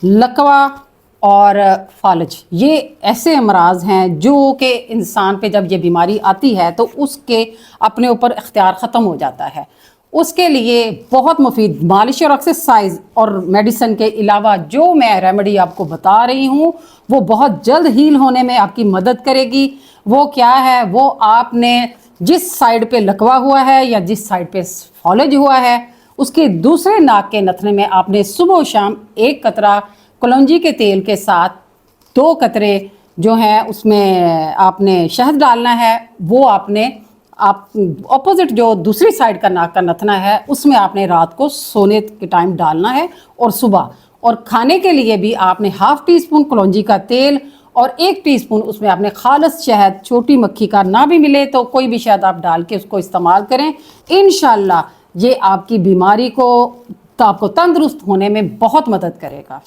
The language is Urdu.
لکوا اور فالج، یہ ایسے امراض ہیں جو کہ انسان پہ جب یہ بیماری آتی ہے تو اس کے اپنے اوپر اختیار ختم ہو جاتا ہے۔ اس کے لیے بہت مفید مالش اور ایکسرسائز اور میڈیسن کے علاوہ جو میں ریمیڈی آپ کو بتا رہی ہوں وہ بہت جلد ہیل ہونے میں آپ کی مدد کرے گی۔ وہ کیا ہے؟ وہ آپ نے جس سائڈ پہ لکوا ہوا ہے یا جس سائڈ پہ فالج ہوا ہے اس کے دوسرے ناک کے نتھنے میں آپ نے صبح و شام 1 قطرہ کلونجی کے تیل کے ساتھ 2 قطرے جو ہیں اس میں آپ نے شہد ڈالنا ہے، وہ آپ اپوزٹ جو دوسری سائڈ کا ناک کا نتنا ہے اس میں آپ نے رات کو سونے کے ٹائم ڈالنا ہے اور صبح، اور کھانے کے لیے بھی آپ نے ½ ٹی اسپون کلونجی کا تیل اور 1 ٹی اسپون اس میں آپ نے خالص شہد، چھوٹی مکھی کا نہ بھی ملے تو کوئی بھی شہد آپ ڈال کے اس کو استعمال کریں۔ انشاءاللہ یہ آپ کی بیماری کو، آپ کو تندرست ہونے میں بہت مدد کرے گا۔